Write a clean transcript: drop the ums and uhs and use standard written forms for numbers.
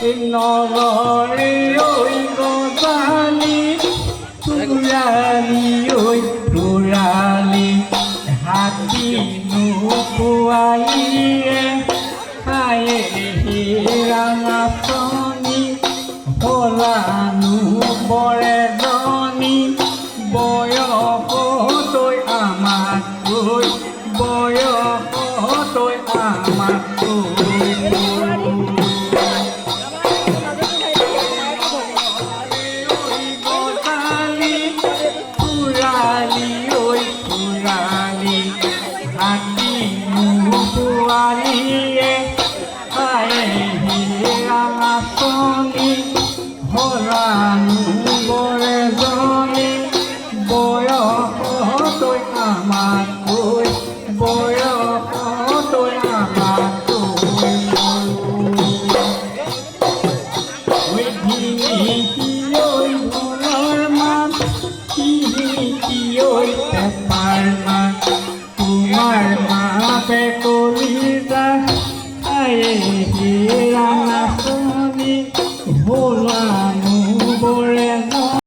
নগৰে ওই গজালি তুৰালি ওই তুৰালি হাতি নুপুয়াইয়ে খায়ে ৰাঙাচনি হলানু বৰে জনি বয়স তই আমাক কৈ বয়স তই আমাক কৈ হলানু বৰে জনি বয়স তই আমাক কৈ বয়স তই আমাক কৈ ঐ ভুলৰ মান পেপাৰ মান তোমাৰ মাপে